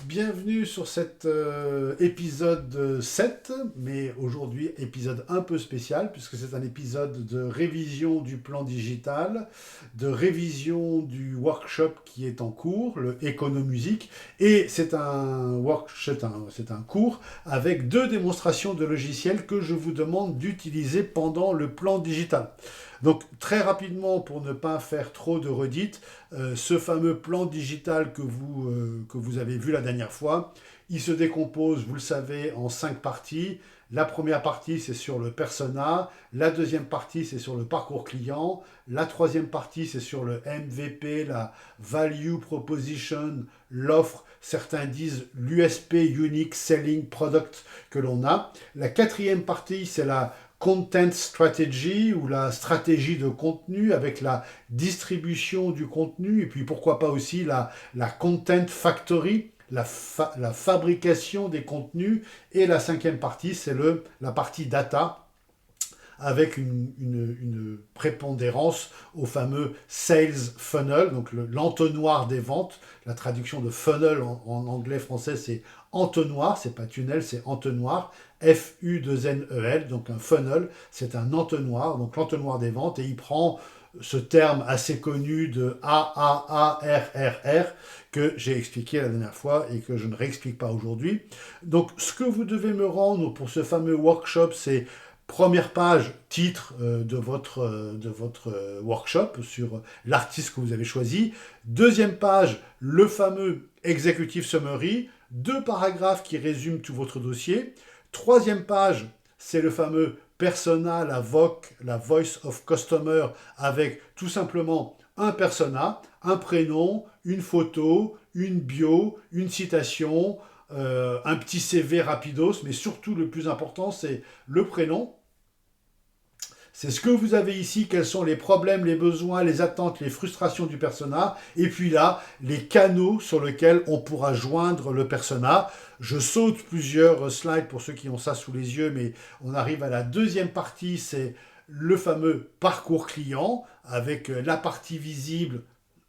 bienvenue sur cet épisode 7, mais aujourd'hui épisode un peu spécial puisque c'est un épisode de révision du plan digital, de révision du workshop qui est en cours, le Economusique, et c'est un cours avec deux démonstrations de logiciels que je vous demande d'utiliser pendant le plan digital. Donc très rapidement, pour ne pas faire trop de redites, ce fameux plan digital que vous avez vu la dernière fois, il se décompose, vous le savez, en 5 parties. La première partie, c'est sur le persona. La deuxième partie, c'est sur le parcours client. La troisième partie, c'est sur le MVP, la value proposition, l'offre. Certains disent l'USP, Unique Selling Product que l'on a. La quatrième partie, c'est la Content Strategy ou la stratégie de contenu avec la distribution du contenu et puis pourquoi pas aussi la Content Factory, la fabrication des contenus. Et la cinquième partie, c'est la partie data avec une prépondérance au fameux sales funnel, donc l'entonnoir des ventes. La traduction de funnel en anglais-français, c'est entonnoir, c'est pas tunnel, c'est entonnoir, F-U-2-N-E-L, donc un funnel, c'est un entonnoir, donc l'entonnoir des ventes, et il prend ce terme assez connu de AAARRR que j'ai expliqué la dernière fois et que je ne réexplique pas aujourd'hui. Donc ce que vous devez me rendre pour ce fameux workshop, c'est première page, titre de votre workshop sur l'artiste que vous avez choisi. Deuxième page, le fameux Executive Summary, 2 paragraphes qui résument tout votre dossier. Troisième page, c'est le fameux persona, la voice of customer, avec tout simplement un persona, un prénom, une photo, une bio, une citation, un petit CV rapidos, mais surtout le plus important, c'est le prénom. C'est ce que vous avez ici, quels sont les problèmes, les besoins, les attentes, les frustrations du persona, et puis là, les canaux sur lesquels on pourra joindre le persona. Je saute plusieurs slides pour ceux qui ont ça sous les yeux, mais on arrive à la deuxième partie, c'est le fameux parcours client, avec la partie visible,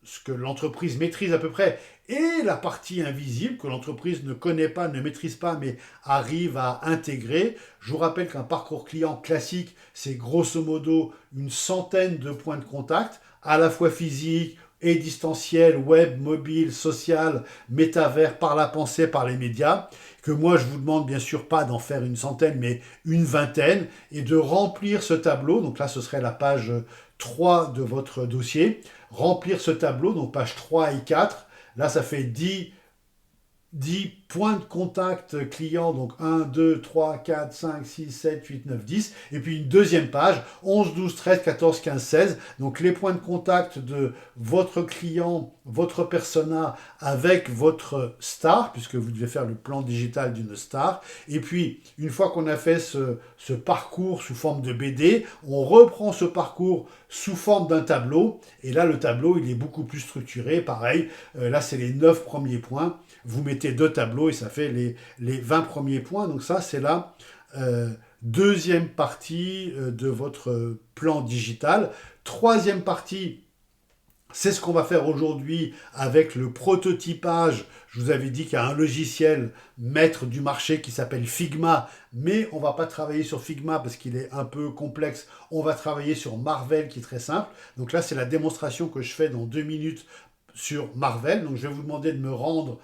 ce que l'entreprise maîtrise à peu près, et la partie invisible que l'entreprise ne connaît pas, ne maîtrise pas, mais arrive à intégrer. Je vous rappelle qu'un parcours client classique, c'est grosso modo une centaine de points de contact, à la fois physiques et distanciels, web, mobile, social, métavers, par la pensée, par les médias, que moi je vous demande bien sûr pas d'en faire une centaine, mais une vingtaine, et de remplir ce tableau. Donc là, ce serait la page 3 de votre dossier. Remplir ce tableau, donc page 3 et 4. Là, ça fait 10 points de contact client, donc 1, 2, 3, 4, 5, 6, 7, 8, 9, 10, et puis une deuxième page, 11, 12, 13, 14, 15, 16, donc les points de contact de votre client, votre persona avec votre star, puisque vous devez faire le plan digital d'une star, et puis une fois qu'on a fait ce parcours sous forme de BD, on reprend ce parcours sous forme d'un tableau, et là le tableau il est beaucoup plus structuré, pareil, là c'est les 9 premiers points, vous mettez 2 tableaux et ça fait les 20 premiers points. Donc ça, c'est la deuxième partie de votre plan digital. Troisième partie, c'est ce qu'on va faire aujourd'hui avec le prototypage. Je vous avais dit qu'il y a un logiciel maître du marché qui s'appelle Figma, mais on ne va pas travailler sur Figma parce qu'il est un peu complexe. On va travailler sur Marvel qui est très simple. Donc là, c'est la démonstration que je fais dans 2 minutes sur Marvel. Donc je vais vous demander de me rendre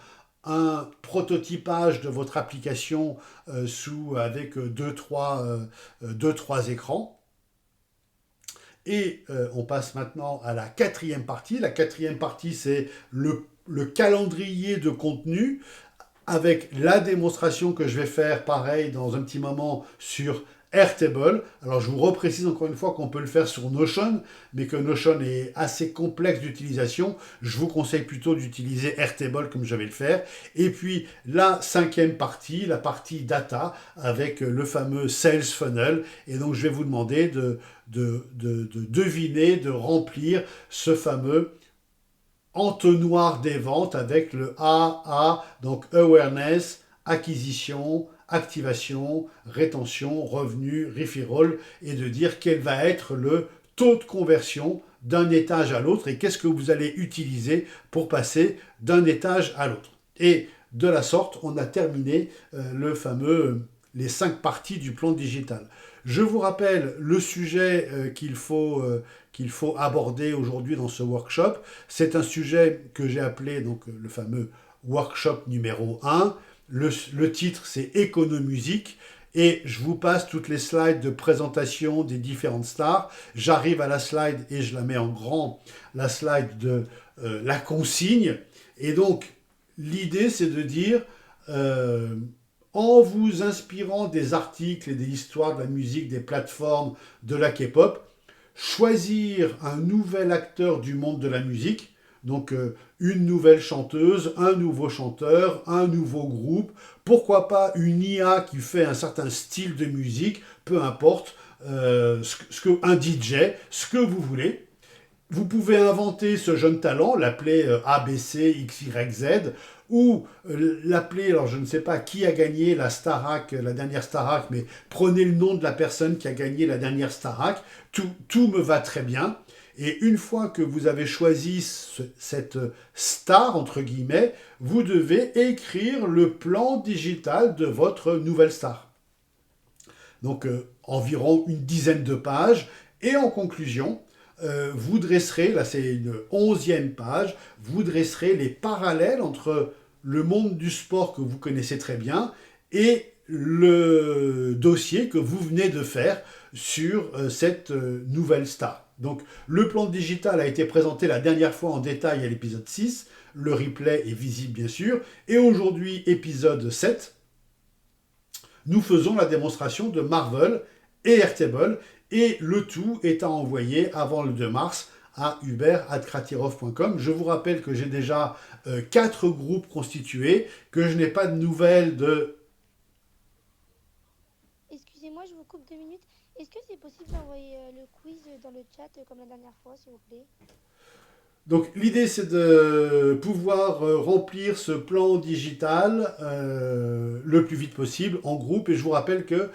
un prototypage de votre application avec 2-3 écrans. Et on passe maintenant à la quatrième partie. La quatrième partie, c'est le calendrier de contenu avec la démonstration que je vais faire, pareil, dans un petit moment sur Airtable. Alors je vous reprécise encore une fois qu'on peut le faire sur Notion, mais que Notion est assez complexe d'utilisation. Je vous conseille plutôt d'utiliser Airtable comme je vais le faire. Et puis la cinquième partie, la partie data, avec le fameux Sales Funnel. Et donc je vais vous demander de deviner, de remplir ce fameux entonnoir des ventes avec le AA, donc Awareness, Acquisition, activation, rétention, revenu, referral, et de dire quel va être le taux de conversion d'un étage à l'autre et qu'est-ce que vous allez utiliser pour passer d'un étage à l'autre. Et de la sorte, on a terminé les 5 parties du plan digital. Je vous rappelle le sujet qu'il faut aborder aujourd'hui dans ce workshop. C'est un sujet que j'ai appelé donc, le fameux workshop numéro 1. Le titre, c'est Économusique. Et je vous passe toutes les slides de présentation des différentes stars. J'arrive à la slide et je la mets en grand, la slide de la consigne. Et donc, l'idée, c'est de dire, en vous inspirant des articles et des histoires de la musique, des plateformes, de la K-pop, choisir un nouvel acteur du monde de la musique, donc une nouvelle chanteuse, un nouveau chanteur, un nouveau groupe, pourquoi pas une IA qui fait un certain style de musique, peu importe, un DJ, ce que vous voulez. Vous pouvez inventer ce jeune talent, l'appeler ABC, XYZ, ou l'appeler, alors je ne sais pas qui a gagné la Starac, la dernière Starac, mais prenez le nom de la personne qui a gagné la dernière Starac, tout me va très bien. Et une fois que vous avez choisi cette star, entre guillemets, vous devez écrire le plan digital de votre nouvelle star. Donc environ une dizaine de pages. Et en conclusion, vous dresserez, là c'est une 11e page, vous dresserez les parallèles entre le monde du sport que vous connaissez très bien et le dossier que vous venez de faire sur cette nouvelle star. Donc le plan digital a été présenté la dernière fois en détail à l'épisode 6, le replay est visible bien sûr, et aujourd'hui épisode 7, nous faisons la démonstration de Marvel et Airtable, et le tout est à envoyer avant le 2 mars à hubert@kratirov.com. Je vous rappelle que j'ai déjà 4 groupes constitués, que je n'ai pas de nouvelles de... Excusez-moi, je vous coupe 2 minutes. Est-ce que c'est possible d'envoyer le quiz dans le chat comme la dernière fois, s'il vous plaît? Donc l'idée c'est de pouvoir remplir ce plan digital le plus vite possible en groupe, et je vous rappelle que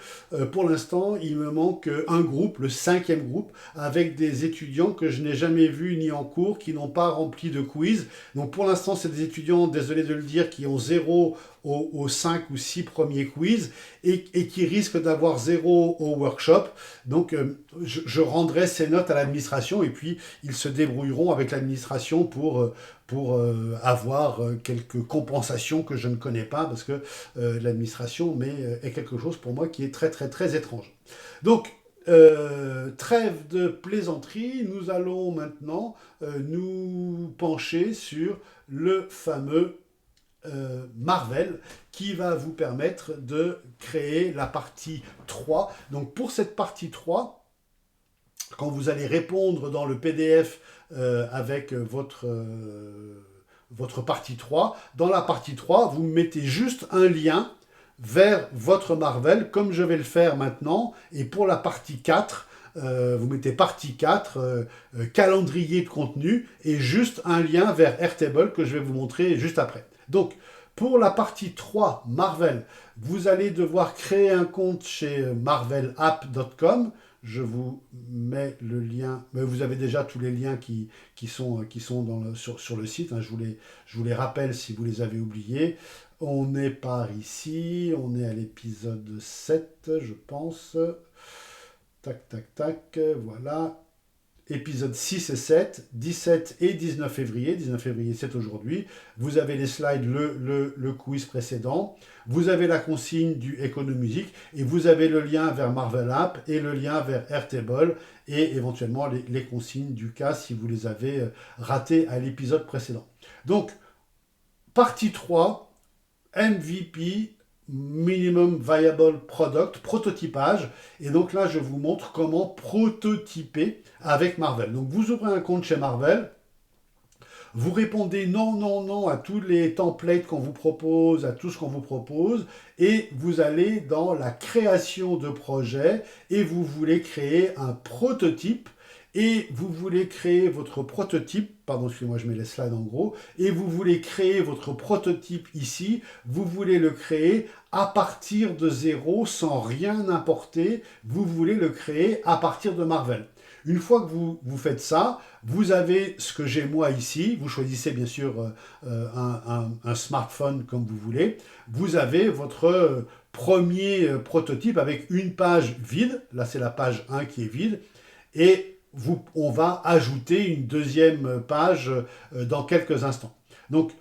pour l'instant il me manque un groupe, le 5e groupe, avec des étudiants que je n'ai jamais vus ni en cours, qui n'ont pas rempli de quiz. Donc pour l'instant c'est des étudiants, désolé de le dire, qui ont 0 aux 5 ou 6 premiers quiz et qui risquent d'avoir 0 au workshop. Donc je rendrai ces notes à l'administration et puis ils se débrouilleront avec l'administration pour avoir quelques compensations que je ne connais pas, parce que l'administration est quelque chose pour moi qui est très très très étrange. Donc trêve de plaisanterie, nous allons maintenant nous pencher sur le fameux Marvel, qui va vous permettre de créer la partie 3. Donc pour cette partie 3, quand vous allez répondre dans le PDF avec votre partie 3, dans la partie 3, vous mettez juste un lien vers votre Marvel, comme je vais le faire maintenant. Et pour la partie 4, vous mettez partie 4, calendrier de contenu, et juste un lien vers Airtable que je vais vous montrer juste après. Donc, pour la partie 3, Marvel, vous allez devoir créer un compte chez marvelapp.com. Je vous mets le lien, mais vous avez déjà tous les liens qui sont sur le site, hein. Je vous les rappelle si vous les avez oubliés. On est par ici, on est à l'épisode 7, je pense. Tac, tac, tac, voilà. Épisode 6 et 7, 17 et 19 février. 19 février, c'est aujourd'hui. Vous avez les slides, le quiz précédent. Vous avez la consigne du Économusique. Et vous avez le lien vers Marvel App et le lien vers Airtable. Et éventuellement les consignes du cas si vous les avez ratées à l'épisode précédent. Donc, partie 3, MVP, Minimum Viable Product, prototypage. Et donc là, je vous montre comment prototyper avec Marvel. Donc vous ouvrez un compte chez Marvel, vous répondez non, non, non à tous les templates qu'on vous propose, à tout ce qu'on vous propose, et vous allez dans la création de projet, et vous voulez créer un prototype, et vous voulez créer votre prototype, pardon, excusez-moi, je mets les slides en gros, et vous voulez créer votre prototype ici, vous voulez le créer à partir de zéro, sans rien importer, vous voulez le créer à partir de Marvel. Une fois que vous faites ça, vous avez ce que j'ai moi ici. Vous choisissez bien sûr un smartphone comme vous voulez. Vous avez votre premier prototype avec une page vide. Là, c'est la page 1 qui est vide. Et on va ajouter une deuxième page dans quelques instants. Donc,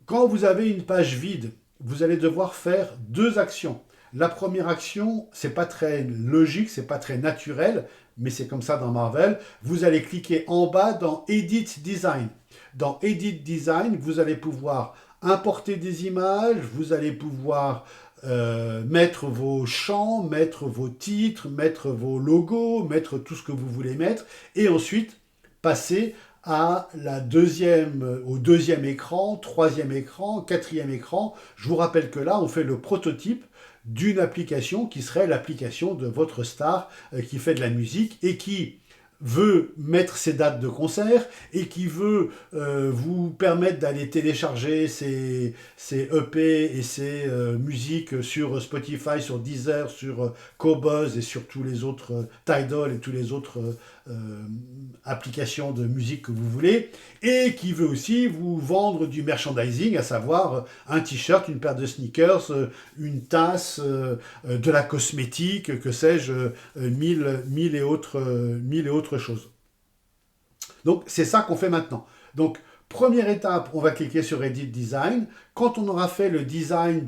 quand vous avez une page vide, vous allez devoir faire deux actions. La première action, c'est pas très logique, c'est pas très naturel, mais c'est comme ça dans Marvel. Vous allez cliquer en bas dans Edit Design. Dans Edit Design, vous allez pouvoir importer des images, vous allez pouvoir mettre vos champs, mettre vos titres, mettre vos logos, mettre tout ce que vous voulez mettre, et ensuite passer au deuxième écran, troisième écran, quatrième écran. Je vous rappelle que là, on fait le prototype d'une application qui serait l'application de votre star qui fait de la musique et qui veut mettre ses dates de concert et qui veut vous permettre d'aller télécharger ses EP et ses musiques sur Spotify, sur Deezer, sur Qobuz et sur tous les autres Tidal et tous les autres applications de musique que vous voulez, et qui veut aussi vous vendre du merchandising, à savoir un t-shirt, une paire de sneakers, une tasse, de la cosmétique, que sais-je, mille et autres choses. Donc c'est ça qu'on fait maintenant. Donc première étape, on va cliquer sur Edit Design. Quand on aura fait le design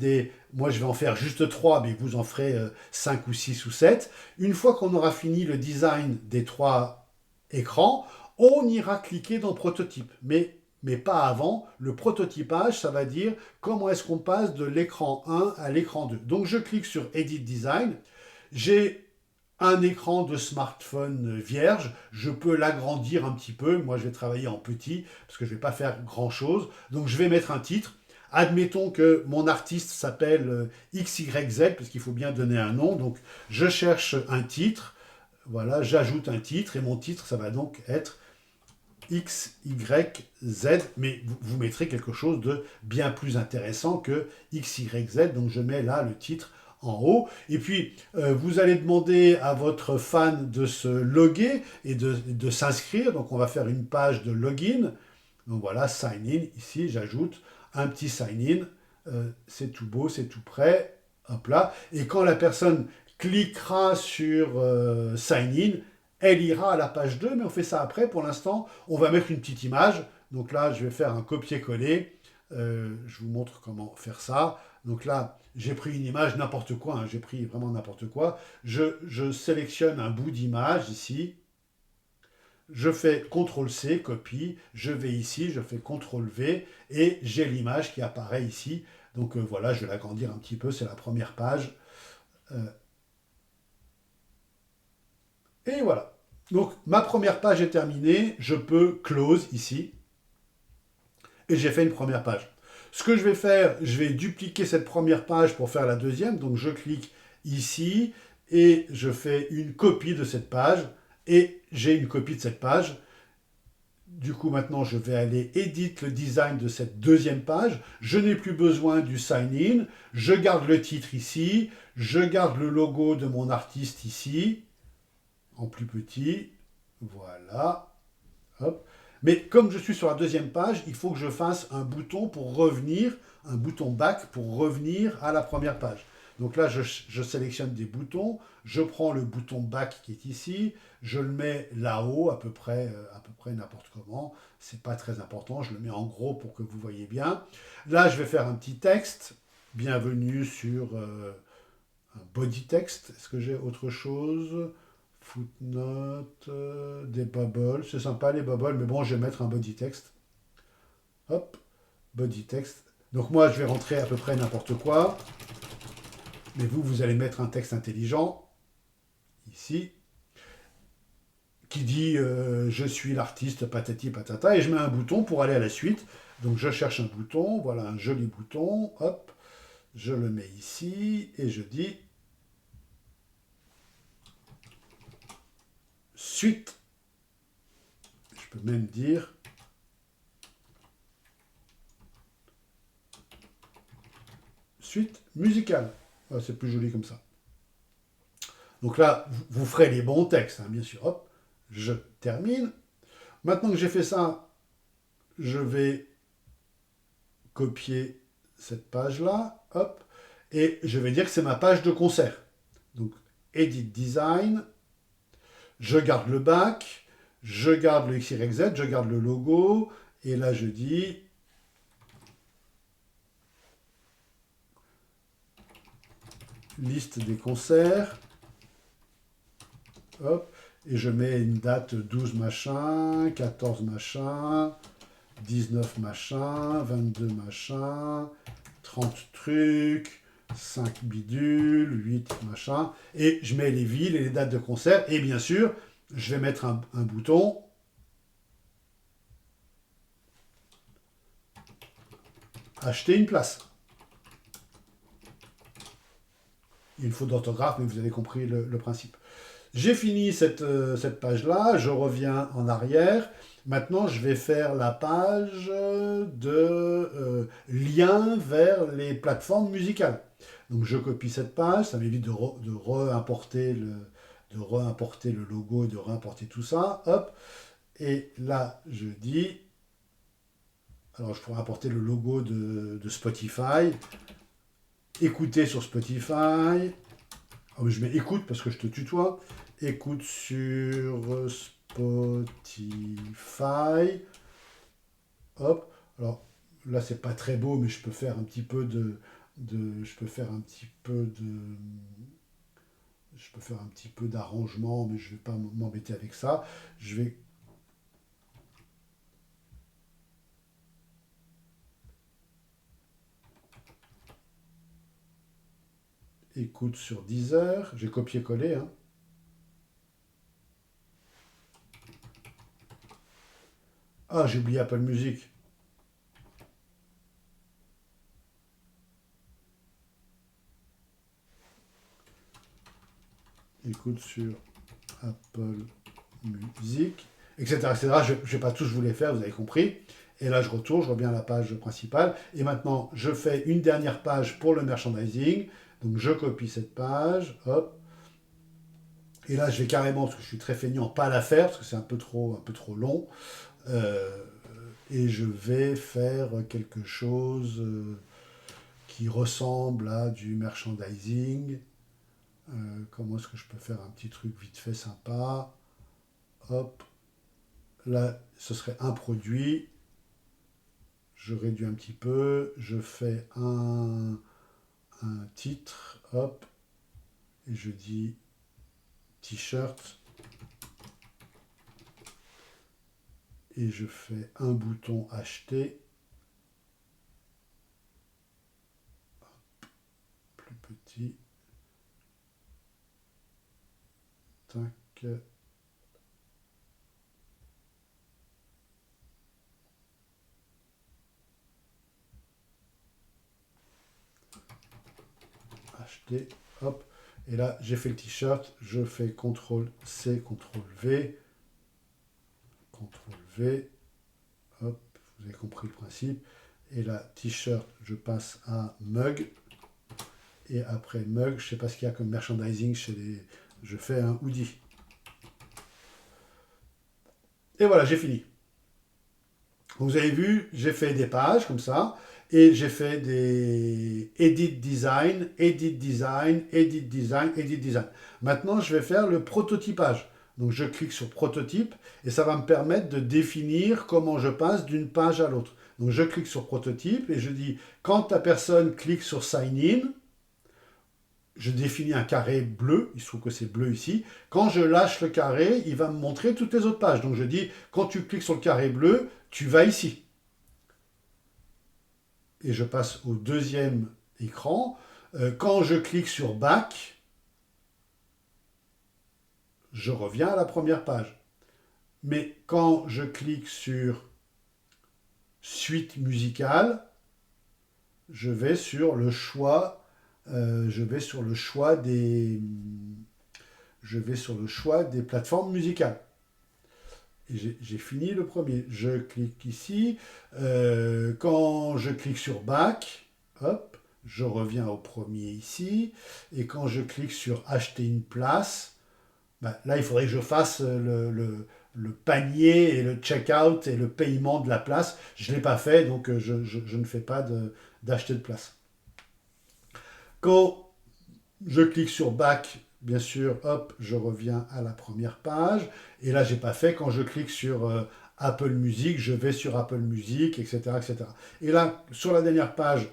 moi je vais en faire juste 3, mais vous en ferez 5 ou 6 ou 7. Une fois qu'on aura fini le design des 3 écrans, on ira cliquer dans Prototype. Mais pas avant. Le prototypage, ça va dire comment est-ce qu'on passe de l'écran 1 à l'écran 2. Donc je clique sur Edit Design. J'ai un écran de smartphone vierge. Je peux l'agrandir un petit peu. Moi, je vais travailler en petit parce que je ne vais pas faire grand-chose. Donc je vais mettre un titre. Admettons que mon artiste s'appelle XYZ, parce qu'il faut bien donner un nom. Donc je cherche un titre. Voilà, j'ajoute un titre et mon titre, ça va donc être X, Y, Z, mais vous mettrez quelque chose de bien plus intéressant que X, Y, Z. Donc je mets là le titre en haut. Et puis, vous allez demander à votre fan de se loguer et de s'inscrire. Donc on va faire une page de login. Donc voilà, sign in. Ici, j'ajoute un petit sign in. C'est tout beau, c'est tout prêt. Hop là. Et quand la personne cliquera sur sign in, elle ira à la page 2, mais on fait ça après. Pour l'instant, on va mettre une petite image. Donc là, je vais faire un copier-coller. Je vous montre comment faire ça. Donc là, j'ai pris une image, n'importe quoi. J'ai pris vraiment n'importe quoi. Je sélectionne un bout d'image ici. Je fais CTRL-C, copie. Je vais ici, je fais CTRL-V. Et j'ai l'image qui apparaît ici. Donc voilà, je vais l'agrandir un petit peu. C'est la première page. Et voilà. Donc, ma première page est terminée. Je peux close ici. Et j'ai fait une première page. Ce que je vais faire, je vais dupliquer cette première page pour faire la deuxième. Donc, je clique ici et je fais une copie de cette page. Et j'ai une copie de cette page. Du coup, maintenant, je vais aller éditer le design de cette deuxième page. Je n'ai plus besoin du sign-in. Je garde le titre ici. Je garde le logo de mon artiste ici. En plus petit, voilà, hop. Mais comme je suis sur la deuxième page, il faut que je fasse un bouton pour revenir, un bouton back pour revenir à la première page. Donc là, je sélectionne des boutons, je prends le bouton back qui est ici, je le mets là-haut, à peu près n'importe comment, c'est pas très important, je le mets en gros pour que vous voyez bien. Là, je vais faire un petit texte, bienvenue sur un body text. Est-ce que j'ai autre chose ? Footnote, des bubbles, c'est sympa les bubbles, mais bon, je vais mettre un body text. Hop, body text. Donc moi, je vais rentrer à peu près n'importe quoi, mais vous allez mettre un texte intelligent, ici, qui dit je suis l'artiste, patati patata, et je mets un bouton pour aller à la suite. Donc je cherche un bouton, voilà un joli bouton, hop, je le mets ici, et je dis suite. Je peux même dire suite musicale. Ah, c'est plus joli comme ça. Donc là, vous ferez les bons textes, hein, bien sûr. Hop, Je termine. Maintenant que j'ai fait ça, je vais copier cette page-là, hop, et je vais dire que c'est ma page de concert. Donc, Edit Design, je garde le back, je garde le XYZ, je garde le logo, et là je dis liste des concerts, hop, et je mets une date 12 machin, 14 machin, 19 machin, 22 machin, 30 trucs, 5 bidules, 8 machin, et je mets les villes et les dates de concert, et bien sûr, je vais mettre un bouton acheter une place. Il faut d'orthographe, mais vous avez compris le principe. J'ai fini cette page-là, je reviens en arrière. Maintenant, je vais faire la page de lien vers les plateformes musicales. Donc, je copie cette page, ça m'évite de re-importer le logo et de re-importer tout ça. Hop. Et là, je dis, alors je pourrais importer le logo de Spotify. Écouter sur Spotify. Ah oui, je mets écoute parce que je te tutoie. Écoute sur Spotify. Hop. Alors là, c'est pas très beau, mais je peux faire un petit peu je peux faire un petit peu je peux faire un petit peu d'arrangement, mais je vais pas m'embêter avec ça. Je vais écoute sur Deezer. J'ai copié-collé, hein. Ah, j'ai oublié Apple Music. Écoute sur Apple Music, etc. etc. Je ne sais pas tout, je voulais faire, vous avez compris. Et là, je retourne, je reviens à la page principale. Et maintenant, je fais une dernière page pour le merchandising. Donc, je copie cette page, hop. Et là, je vais carrément, parce que je suis très feignant, pas la faire, parce que c'est un peu trop long. Euh, et je vais faire quelque chose qui ressemble à du merchandising. Comment est-ce que je peux faire un petit truc vite fait sympa? Hop. Là, ce serait un produit. Je réduis un petit peu. Je fais un titre. Hop. Et je dis t-shirt. Et je fais un bouton acheter. Plus petit. Tac. Acheter. Hop. Et là, j'ai fait le t-shirt. Je fais CTRL-C, CTRL-V. CTRL-V. Hop. Vous avez compris le principe. Et là, t-shirt, je passe à mug. Et après mug, je ne sais pas ce qu'il y a comme merchandising chez les... Je fais un hoodie. Et voilà, j'ai fini. Donc, vous avez vu, j'ai fait des pages comme ça. Et j'ai fait des edit design, edit design, edit design, edit design. Maintenant, je vais faire le prototypage. Donc, je clique sur prototype et ça va me permettre de définir comment je passe d'une page à l'autre. Donc, je clique sur prototype et je dis, quand la personne clique sur sign in, je définis un carré bleu, il se trouve que c'est bleu ici. Quand je lâche le carré, il va me montrer toutes les autres pages. Donc je dis, quand tu cliques sur le carré bleu, tu vas ici. Et je passe au deuxième écran. Quand je clique sur back, je reviens à la première page. Mais quand je clique sur suite musicale, je vais sur le choix, des plateformes musicales. Et j'ai fini le premier. Je clique ici. Quand je clique sur back, hop, je reviens au premier ici. Et quand je clique sur acheter une place, bah, là, il faudrait que je fasse le panier et le check-out et le paiement de la place. Je ne l'ai pas fait, donc je ne fais pas d'acheter de place. Quand je clique sur Back, bien sûr, hop, je reviens à la première page. Et là, je n'ai pas fait. Quand je clique sur Apple Music, je vais sur Apple Music, etc., etc. Et là, sur la dernière page,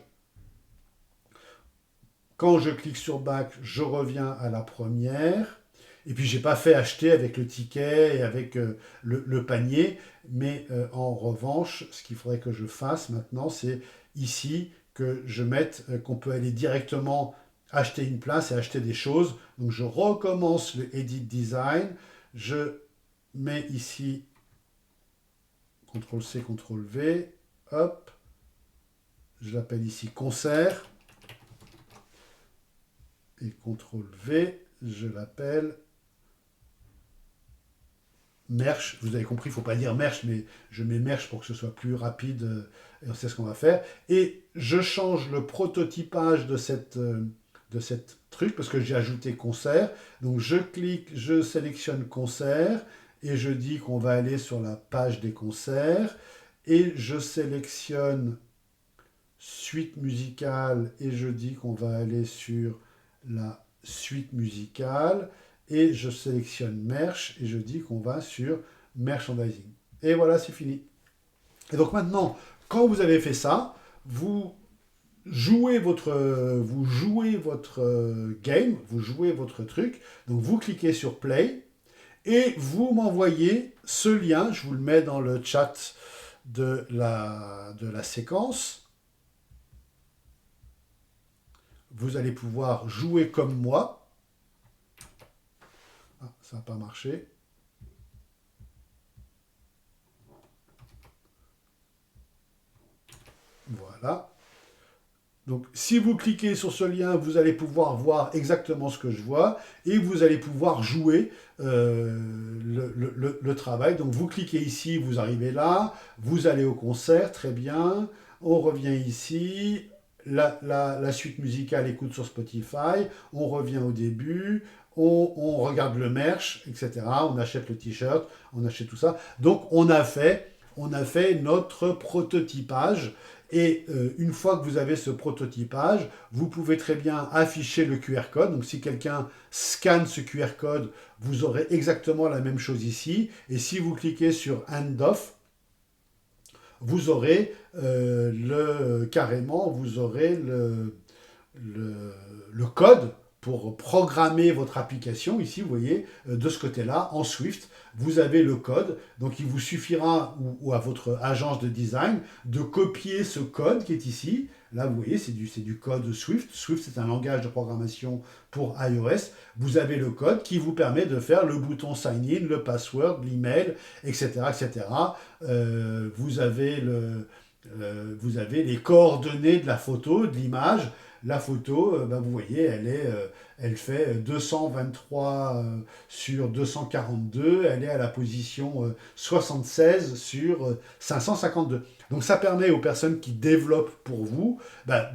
quand je clique sur Back, je reviens à la première. Et puis, je n'ai pas fait acheter avec le ticket et avec le panier. Mais en revanche, ce qu'il faudrait que je fasse maintenant, c'est ici que je mette qu'on peut aller directement acheter une place et acheter des choses. Donc, je recommence le Edit Design. Je mets ici CTRL-C, CTRL-V. Hop. Je l'appelle ici concert. Et CTRL-V, je l'appelle merch. Vous avez compris, il ne faut pas dire merch, mais je mets merch pour que ce soit plus rapide. Et on sait ce qu'on va faire. Et je change le prototypage de cette truc parce que j'ai ajouté concert. Donc je clique, je sélectionne concert et je dis qu'on va aller sur la page des concerts. Et je sélectionne suite musicale et je dis qu'on va aller sur la suite musicale et je sélectionne merch et je dis qu'on va sur merchandising. Et voilà, c'est fini. Et donc maintenant, quand vous avez fait ça, vous jouez votre game, vous jouez votre truc. Donc vous cliquez sur play et vous m'envoyez ce lien. Je vous le mets dans le chat de la séquence. Vous allez pouvoir jouer comme moi. Ah, ça n'a pas marché. Voilà. Donc, si vous cliquez sur ce lien, vous allez pouvoir voir exactement ce que je vois et vous allez pouvoir jouer le travail. Donc, vous cliquez ici, vous arrivez là, vous allez au concert, très bien. On revient ici. La suite musicale écoute sur Spotify, on revient au début, on regarde le merch, etc. On achète le t-shirt, on achète tout ça. Donc on a fait notre prototypage. Et une fois que vous avez ce prototypage, vous pouvez très bien afficher le QR code. Donc si quelqu'un scanne ce QR code, vous aurez exactement la même chose ici. Et si vous cliquez sur Hand Off, vous aurez carrément, vous aurez le code pour programmer votre application. Ici, vous voyez, de ce côté-là, en Swift, vous avez le code. Donc, il vous suffira, ou à votre agence de design, de copier ce code qui est ici. Là, vous voyez, c'est du code Swift. Swift, c'est un langage de programmation pour iOS. Vous avez le code qui vous permet de faire le bouton Sign In, le password, l'email, etc., etc. Vous avez les coordonnées de la photo, de l'image. La photo, vous voyez, elle fait 223 sur 242, elle est à la position 76 sur 552. Donc ça permet aux personnes qui développent pour vous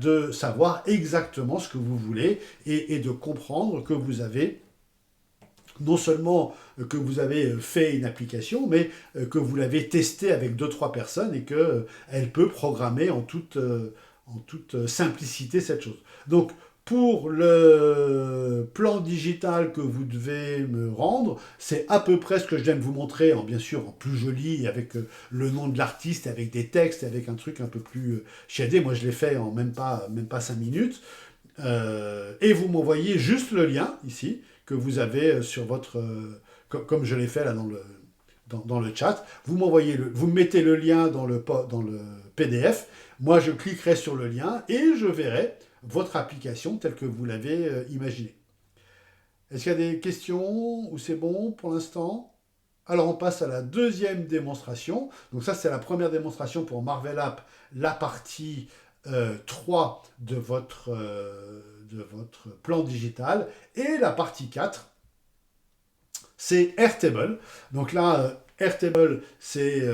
de savoir exactement ce que vous voulez et de comprendre que vous avez non seulement que vous avez fait une application, mais que vous l'avez testée avec 2-3 personnes et qu'elle peut programmer en toute simplicité cette chose. Donc, pour le plan digital que vous devez me rendre, c'est à peu près ce que je viens de vous montrer, bien sûr en plus joli, avec le nom de l'artiste, avec des textes, avec un truc un peu plus shadé. Moi, je l'ai fait en même pas 5 minutes. Et vous m'envoyez juste le lien ici que vous avez sur votre... comme je l'ai fait là dans le chat. Vous vous mettez le lien dans le PDF. Moi, je cliquerai sur le lien et je verrai votre application telle que vous l'avez imaginée. Est-ce qu'il y a des questions ou c'est bon pour l'instant? Alors, on passe à la deuxième démonstration. Donc ça, c'est la première démonstration pour Marvel App, la partie 3 de votre plan digital. Et la partie 4, c'est Airtable. Donc là, Airtable, c'est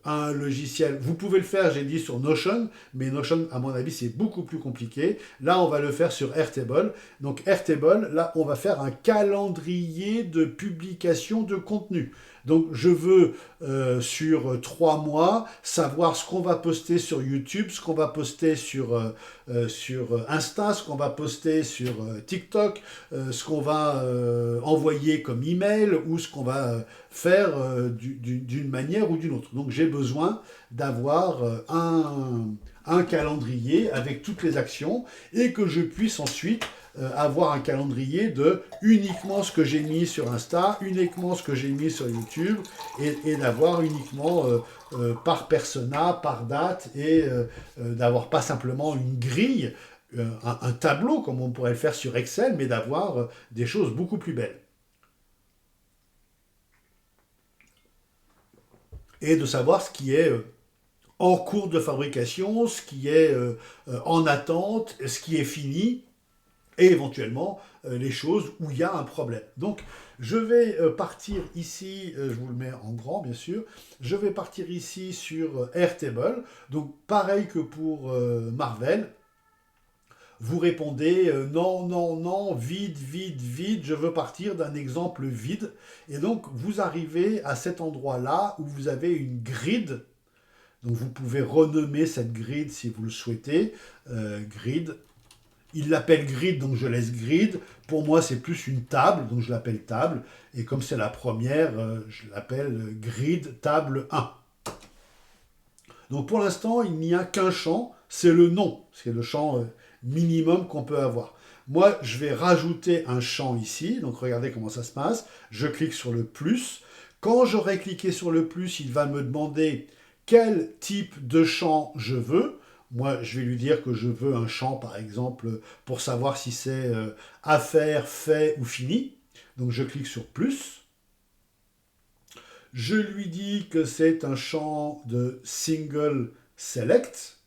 un logiciel. Vous pouvez le faire, j'ai dit, sur Notion, mais Notion, à mon avis, c'est beaucoup plus compliqué. Là, on va le faire sur Airtable. Donc, Airtable, là, on va faire un calendrier de publication de contenu. Donc, je veux, sur 3 mois, savoir ce qu'on va poster sur YouTube, ce qu'on va poster sur Insta, ce qu'on va poster sur TikTok, ce qu'on va envoyer comme email ou ce qu'on va faire d'une manière ou d'une autre. Donc j'ai besoin d'avoir un calendrier avec toutes les actions et que je puisse ensuite avoir un calendrier de uniquement ce que j'ai mis sur Insta, uniquement ce que j'ai mis sur YouTube et d'avoir uniquement par persona, par date et d'avoir pas simplement une grille, un tableau comme on pourrait le faire sur Excel, mais d'avoir des choses beaucoup plus belles. Et de savoir ce qui est en cours de fabrication, ce qui est en attente, ce qui est fini, et éventuellement les choses où il y a un problème. Donc je vais partir ici, je vous le mets en grand bien sûr, je vais partir ici sur Airtable, donc pareil que pour Marvel, vous répondez non, non, non, vide, vide, vide, je veux partir d'un exemple vide. Et donc, vous arrivez à cet endroit-là où vous avez une grid. Donc, vous pouvez renommer cette grid si vous le souhaitez. Grid. Il l'appelle grid, donc je laisse grid. Pour moi, c'est plus une table, donc je l'appelle table. Et comme c'est la première, je l'appelle grid table 1. Donc, pour l'instant, il n'y a qu'un champ, c'est le nom. C'est le champ minimum qu'on peut avoir. Moi, je vais rajouter un champ ici. Donc, regardez comment ça se passe. Je clique sur le plus. Quand j'aurai cliqué sur le plus, il va me demander quel type de champ je veux. Moi, je vais lui dire que je veux un champ, par exemple, pour savoir si c'est à faire, fait ou fini. Donc, je clique sur plus. Je lui dis que c'est un champ de single select.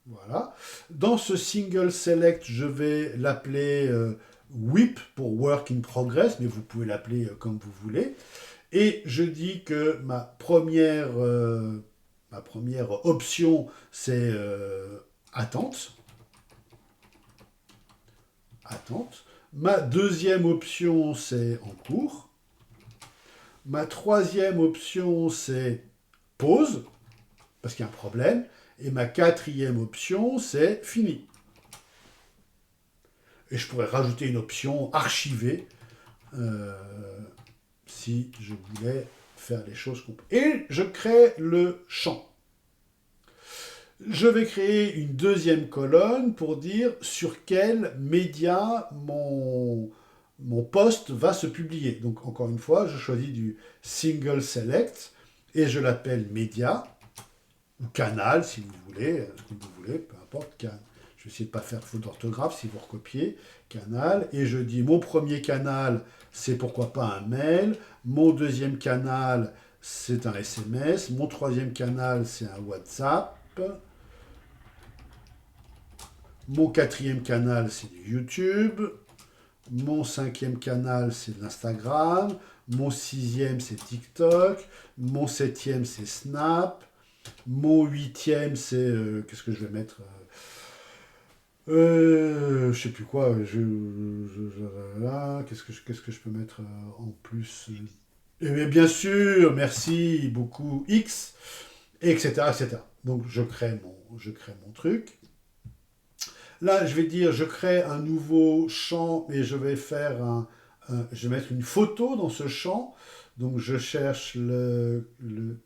Voilà. Dans ce single select, je vais l'appeler WIP pour Work in Progress, mais vous pouvez l'appeler comme vous voulez. Et je dis que ma première option, c'est attente. Attente. Ma deuxième option, c'est en cours. Ma troisième option, c'est pause, parce qu'il y a un problème. Et ma quatrième option, c'est fini. Et je pourrais rajouter une option archivée si je voulais faire les choses qu'on peut. Et je crée le champ. Je vais créer une deuxième colonne pour dire sur quel média mon post va se publier. Donc encore une fois, je choisis du single select et je l'appelle média ou canal si vous voulez, comme vous voulez, peu importe. Je vais essayer de ne pas faire faute d'orthographe si vous recopiez. Canal. Et je dis mon premier canal, c'est pourquoi pas un mail. Mon deuxième canal, c'est un SMS. Mon troisième canal, c'est un WhatsApp. Mon quatrième canal, c'est du YouTube. Mon cinquième canal, c'est de l'Instagram. Mon sixième, c'est TikTok. Mon septième, c'est Snap. Mon huitième, c'est... qu'est-ce que je vais mettre je sais plus quoi. Là, qu'est-ce que je peux mettre en plus et bien sûr, merci beaucoup, X, etc., etc. Donc, je crée mon truc. Là, je vais dire, je crée un nouveau champ et je vais faire je vais mettre une photo dans ce champ. Donc, je cherche le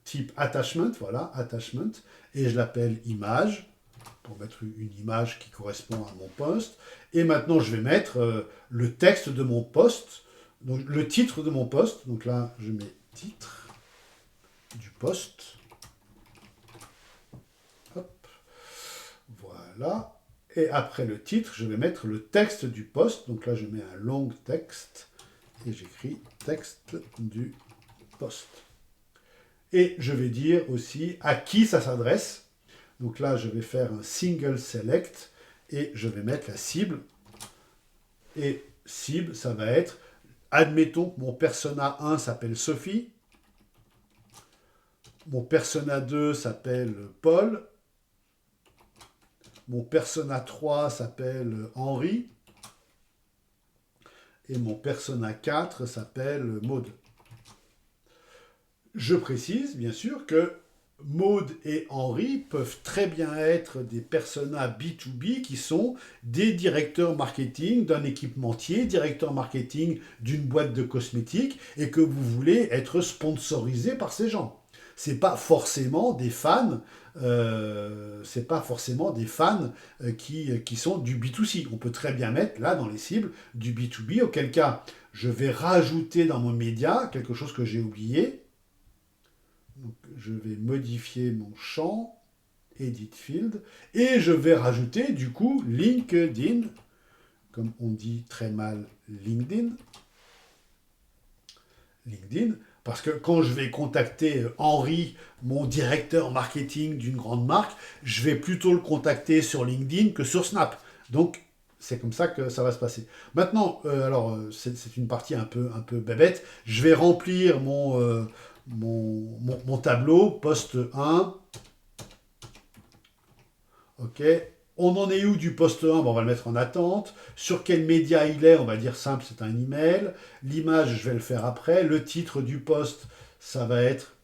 type attachment, voilà, attachment, et je l'appelle image, pour mettre une image qui correspond à mon post. Et maintenant, je vais mettre le texte de mon post, donc le titre de mon post. Donc là, je mets titre du post. Hop, voilà. Et après le titre, je vais mettre le texte du post. Donc là, je mets un long texte et j'écris texte du post. Et je vais dire aussi à qui ça s'adresse. Donc là, je vais faire un single select et je vais mettre la cible. Et cible, ça va être, admettons que mon persona 1 s'appelle Sophie. Mon persona 2 s'appelle Paul. Mon persona 3 s'appelle Henri. Et mon persona 4 s'appelle Maud. Je précise, bien sûr, que Maud et Henri peuvent très bien être des personas B2B qui sont des directeurs marketing d'un équipementier, directeur marketing d'une boîte de cosmétiques, et que vous voulez être sponsorisé par ces gens. C'est pas forcément des fans, c'est pas forcément des fans qui sont du B2C. On peut très bien mettre là dans les cibles du B2B, auquel cas je vais rajouter dans mon média quelque chose que j'ai oublié. Donc, je vais modifier mon champ, Edit Field, et je vais rajouter du coup LinkedIn, comme on dit très mal LinkedIn. LinkedIn, parce que quand je vais contacter Henri, mon directeur marketing d'une grande marque, je vais plutôt le contacter sur LinkedIn que sur Snap. Donc, c'est comme ça que ça va se passer. Maintenant, c'est une partie un peu bébête. Je vais remplir mon tableau, poste 1. OK. On en est où du poste 1? Bon, on va le mettre en attente. Sur quel média il est? On va dire simple, c'est un email. L'image, je vais le faire après. Le titre du poste, ça va être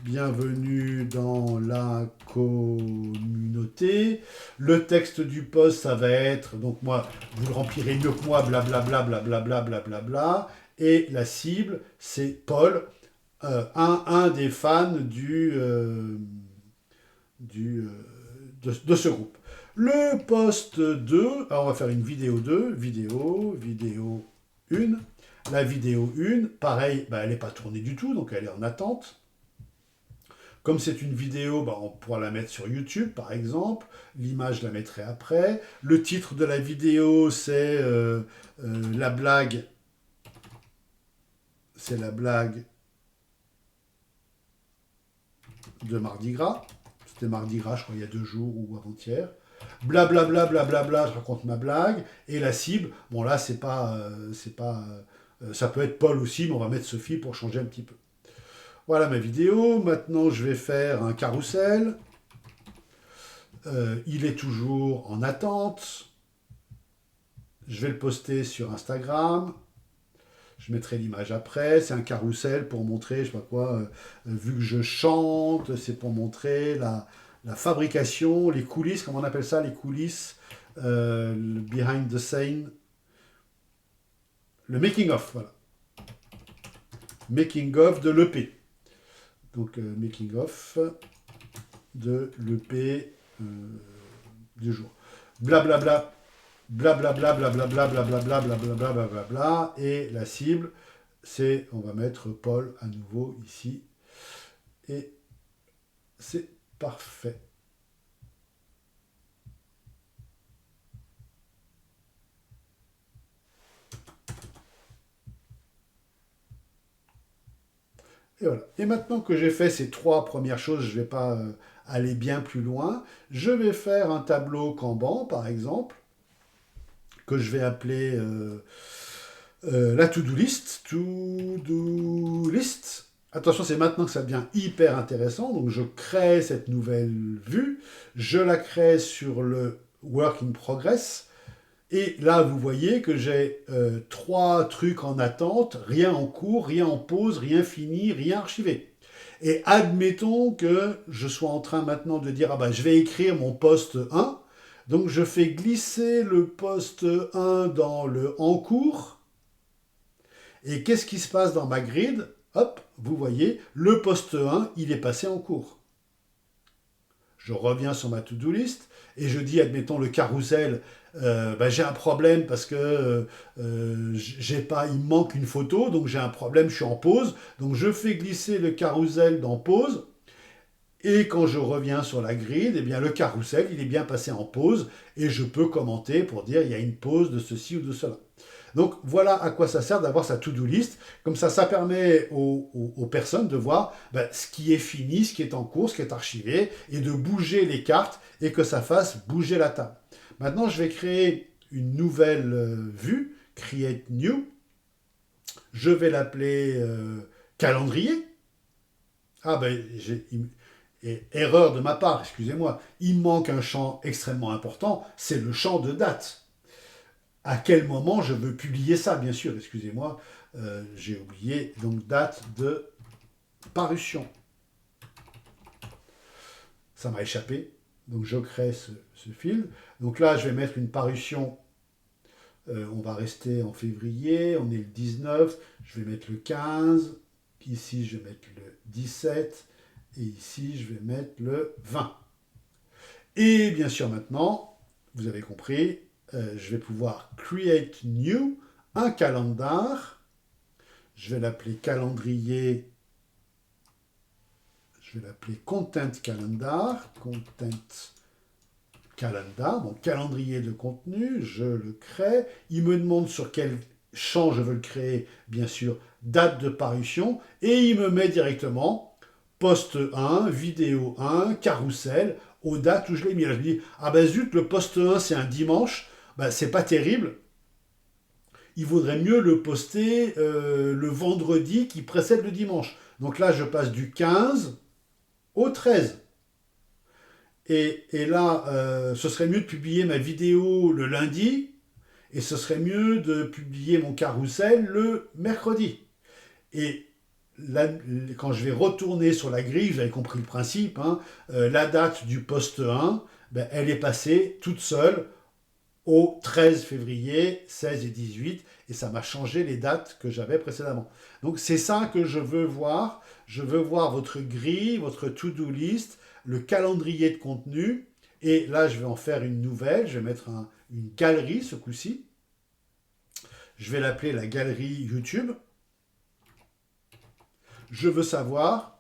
Bienvenue dans la communauté. Le texte du poste, ça va être, donc moi, vous le remplirez mieux que moi, blablabla, blablabla, blablabla. Et la cible, c'est Paul, un des fans de ce groupe. Le poste 2, alors on va faire une vidéo 2, vidéo 1. La vidéo 1, pareil, elle n'est pas tournée du tout, donc elle est en attente. Comme c'est une vidéo, on pourra la mettre sur YouTube, par exemple. L'image, je la mettrai après. Le titre de la vidéo, c'est la blague. C'est la blague de Mardi Gras. C'était Mardi Gras, je crois, il y a 2 jours ou avant-hier. Blablabla, blablabla, je raconte ma blague. Et la cible, bon là, c'est pas, ça peut être Paul aussi, mais on va mettre Sophie pour changer un petit peu. Voilà ma vidéo. Maintenant, je vais faire un carrousel. Il est toujours en attente. Je vais le poster sur Instagram. Je mettrai l'image après. C'est un carrousel pour montrer, je sais pas quoi, vu que je chante, c'est pour montrer la fabrication, les coulisses, comment on appelle ça, les coulisses, le behind the scene, le making of, voilà. Making of de l'EP. Donc, making of de l'EP du jour. Blablabla, blablabla, blablabla, blablabla, blablabla, blablabla. Et la cible, c'est, on va mettre Paul à nouveau ici. Et c'est parfait. Et voilà. Et maintenant que j'ai fait ces 3 premières choses, je ne vais pas aller bien plus loin. Je vais faire un tableau Kanban, par exemple, que je vais appeler la to-do list. To-do list. Attention, c'est maintenant que ça devient hyper intéressant. Donc, je crée cette nouvelle vue. Je la crée sur le Work in Progress. Et là, vous voyez que j'ai 3 trucs en attente, rien en cours, rien en pause, rien fini, rien archivé. Et admettons que je sois en train maintenant de dire, je vais écrire mon poste 1. Donc je fais glisser le poste 1 dans le en cours. Et qu'est-ce qui se passe dans ma grid? Hop, vous voyez, le poste 1, il est passé en cours. Je reviens sur ma to-do list et je dis, admettons, le carrousel, j'ai un problème parce que il me manque une photo, donc j'ai un problème, je suis en pause. Donc je fais glisser le carrousel dans pause. Et quand je reviens sur la grid, le carrousel, il est bien passé en pause et je peux commenter pour dire il y a une pause de ceci ou de cela. Donc voilà à quoi ça sert d'avoir sa to-do list. Comme ça permet aux personnes de voir ce qui est fini, ce qui est en cours, ce qui est archivé, et de bouger les cartes et que ça fasse bouger la table. Maintenant, je vais créer une nouvelle vue, Create New. Je vais l'appeler calendrier. Ah ben, erreur de ma part, excusez-moi. Il manque un champ extrêmement important, c'est le champ de date. À quel moment je veux publier ça, bien sûr, excusez-moi, j'ai oublié, donc date de parution. Ça m'a échappé, donc je crée ce fil. Donc là, je vais mettre une parution, on va rester en février, on est le 19, je vais mettre le 15, ici je vais mettre le 17, et ici je vais mettre le 20. Et bien sûr maintenant, vous avez compris, je vais pouvoir create new, un calendar. Je vais l'appeler calendrier, je vais l'appeler content calendar, donc calendrier de contenu, je le crée. Il me demande sur quel champ je veux le créer, bien sûr, date de parution, et il me met directement post 1, vidéo 1, carrousel, aux dates où je l'ai mis. Là, je me dis, ah ben zut, le post 1 c'est un dimanche, ben, c'est pas terrible. Il vaudrait mieux le poster le vendredi qui précède le dimanche. Donc là, je passe du 15 au 13. Et là, ce serait mieux de publier ma vidéo le lundi, et ce serait mieux de publier mon carrousel le mercredi. Et là, quand je vais retourner sur la grille, vous avez compris le principe, hein, la date du poste 1, ben, elle est passée toute seule au 13 février, 16 et 18, et ça m'a changé les dates que j'avais précédemment. Donc c'est ça que je veux voir. Je veux voir votre grille, votre to-do list, le calendrier de contenu, et là je vais en faire une nouvelle, je vais mettre une galerie ce coup-ci. Je vais l'appeler la galerie YouTube. Je veux savoir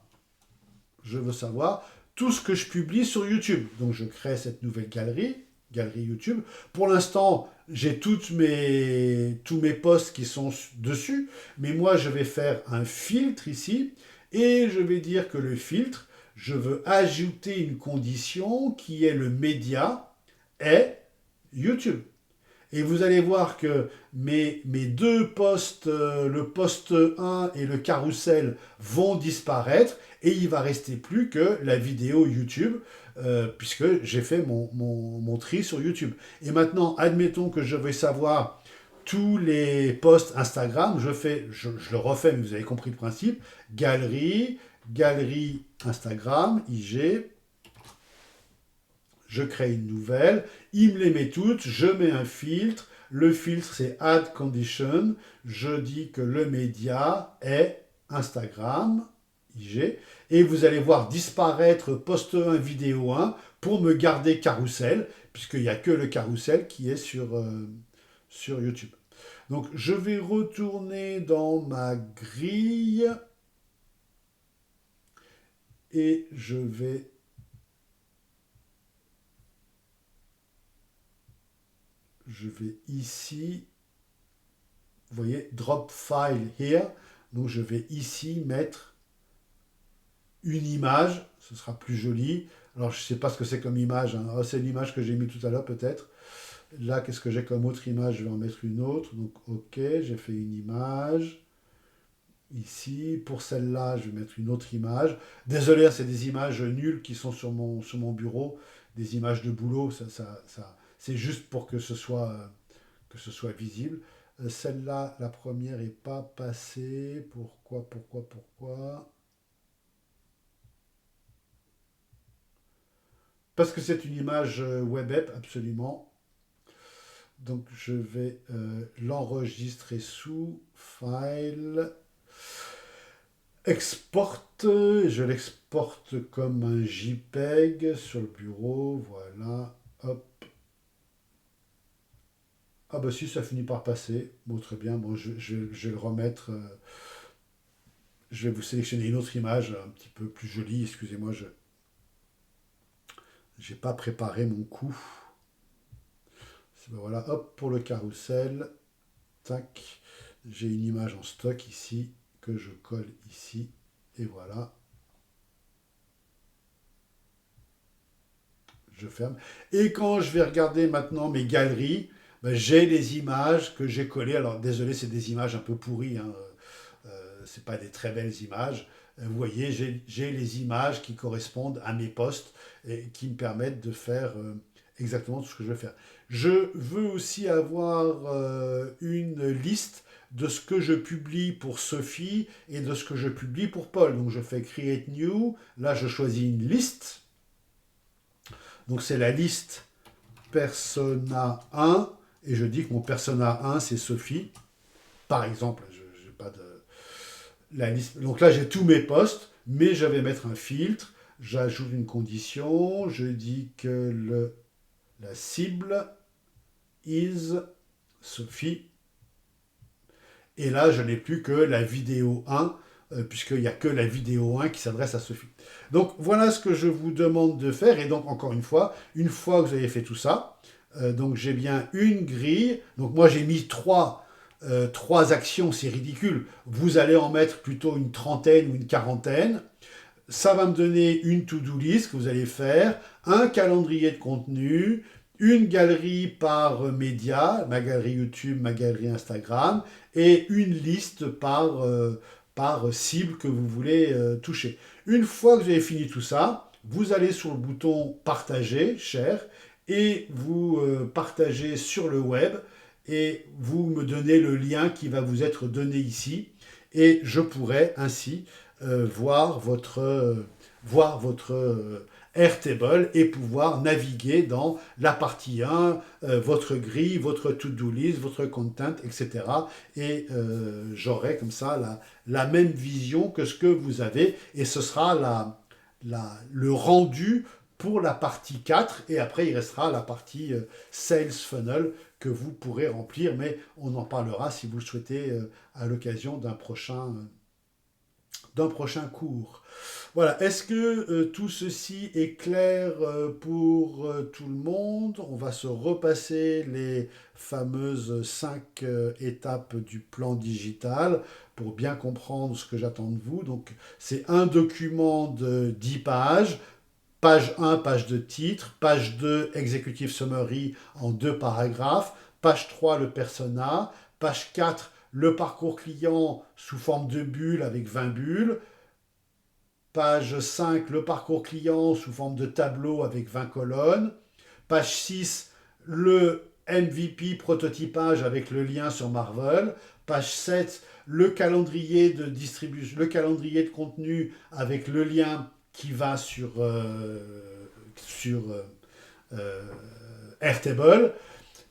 tout ce que je publie sur YouTube. Donc je crée cette nouvelle galerie YouTube. Pour l'instant, j'ai tous mes posts qui sont dessus, mais moi je vais faire un filtre ici, et je vais dire que le filtre, je veux ajouter une condition qui est le média est YouTube. Et vous allez voir que mes deux posts, le post 1 et le carrousel, vont disparaître, et il ne va rester plus que la vidéo YouTube, puisque j'ai fait mon tri sur YouTube. Et maintenant, admettons que je vais savoir tous les posts Instagram, je le refais, mais vous avez compris le principe, galerie Instagram, IG, je crée une nouvelle, il me les met toutes, je mets un filtre, le filtre c'est Add Condition, je dis que le média est Instagram, IG, et vous allez voir disparaître post 1, vidéo 1 pour me garder carrousel, puisqu'il n'y a que le carrousel qui est sur YouTube. Donc je vais retourner dans ma grille et je vais ici, vous voyez, drop file here, donc je vais ici mettre une image, ce sera plus joli. Alors je ne sais pas ce que c'est comme image, hein. Oh, c'est l'image que j'ai mis tout à l'heure peut-être. Là, qu'est-ce que j'ai comme autre image? Je vais en mettre une autre. Donc ok, j'ai fait une image. Ici, pour celle-là, je vais mettre une autre image. Désolé, c'est des images nulles qui sont sur mon bureau, des images de boulot, c'est juste pour que ce soit visible. Celle-là, la première n'est pas passée. Pourquoi? Parce que c'est une image web app, absolument. Donc je vais l'enregistrer sous File, Export, je l'exporte comme un JPEG sur le bureau, voilà, hop. Ah bah si, ça finit par passer, bon très bien, bon, je vais le remettre, je vais vous sélectionner une autre image un petit peu plus jolie, excusez-moi, je n'ai pas préparé mon coup. Ben voilà, hop, pour le carrousel, tac, j'ai une image en stock ici, que je colle ici, et voilà. Je ferme. Et quand je vais regarder maintenant mes galeries, ben, j'ai les images que j'ai collées. Alors désolé, c'est des images un peu pourries, hein. C'est pas des très belles images. Vous voyez, j'ai les images qui correspondent à mes posts et qui me permettent de faire exactement tout ce que je veux faire. Je veux aussi avoir une liste de ce que je publie pour Sophie et de ce que je publie pour Paul. Donc je fais Create New, là je choisis une liste. Donc c'est la liste Persona 1 et je dis que mon Persona 1 c'est Sophie. Par exemple, je n'ai pas de... La liste. Donc là j'ai tous mes posts, mais je vais mettre un filtre, j'ajoute une condition, je dis que la cible is Sophie. Et là, je n'ai plus que la vidéo 1, puisqu'il n'y a que la vidéo 1 qui s'adresse à Sophie. Donc voilà ce que je vous demande de faire. Et donc encore une fois que vous avez fait tout ça, donc j'ai bien une grille. Donc moi j'ai mis trois actions, c'est ridicule. Vous allez en mettre plutôt une trentaine ou une quarantaine. Ça va me donner une to-do list que vous allez faire, un calendrier de contenu, une galerie par média, ma galerie YouTube, ma galerie Instagram, et une liste par cible que vous voulez toucher. Une fois que vous avez fini tout ça, vous allez sur le bouton partager, share, et vous partagez sur le web, et vous me donnez le lien qui va vous être donné ici, et je pourrai ainsi voir votre Airtable et pouvoir naviguer dans la partie 1, votre grille, votre to-do list, votre content, etc. Et j'aurai comme ça la même vision que ce que vous avez et ce sera le rendu pour la partie 4 et après il restera la partie Sales Funnel que vous pourrez remplir, mais on en parlera si vous le souhaitez à l'occasion d'un prochain cours. Voilà, est-ce que tout ceci est clair pour tout le monde? On va se repasser les fameuses 5 étapes du plan digital pour bien comprendre ce que j'attends de vous. Donc, c'est un document de 10 pages. Page 1, page de titre. Page 2, Executive Summary en 2 paragraphes. Page 3, le persona. Page 4, le parcours client sous forme de bulles avec 20 bulles. Page 5, le parcours client sous forme de tableau avec 20 colonnes. Page 6, le MVP prototypage avec le lien sur Marvel. Page 7, le calendrier de distribution, le calendrier de contenu avec le lien qui va sur Airtable.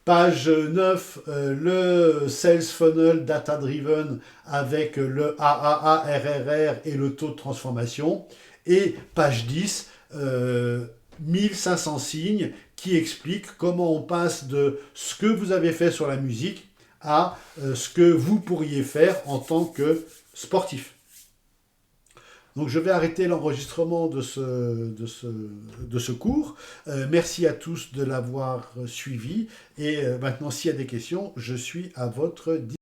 Page 9, le Sales Funnel Data Driven avec le AAA, RRR et le taux de transformation. Et page 10, 1500 signes qui expliquent comment on passe de ce que vous avez fait sur la musique à ce que vous pourriez faire en tant que sportif. Donc je vais arrêter l'enregistrement de ce cours. Merci à tous de l'avoir suivi. Et maintenant, s'il y a des questions, je suis à votre disposition.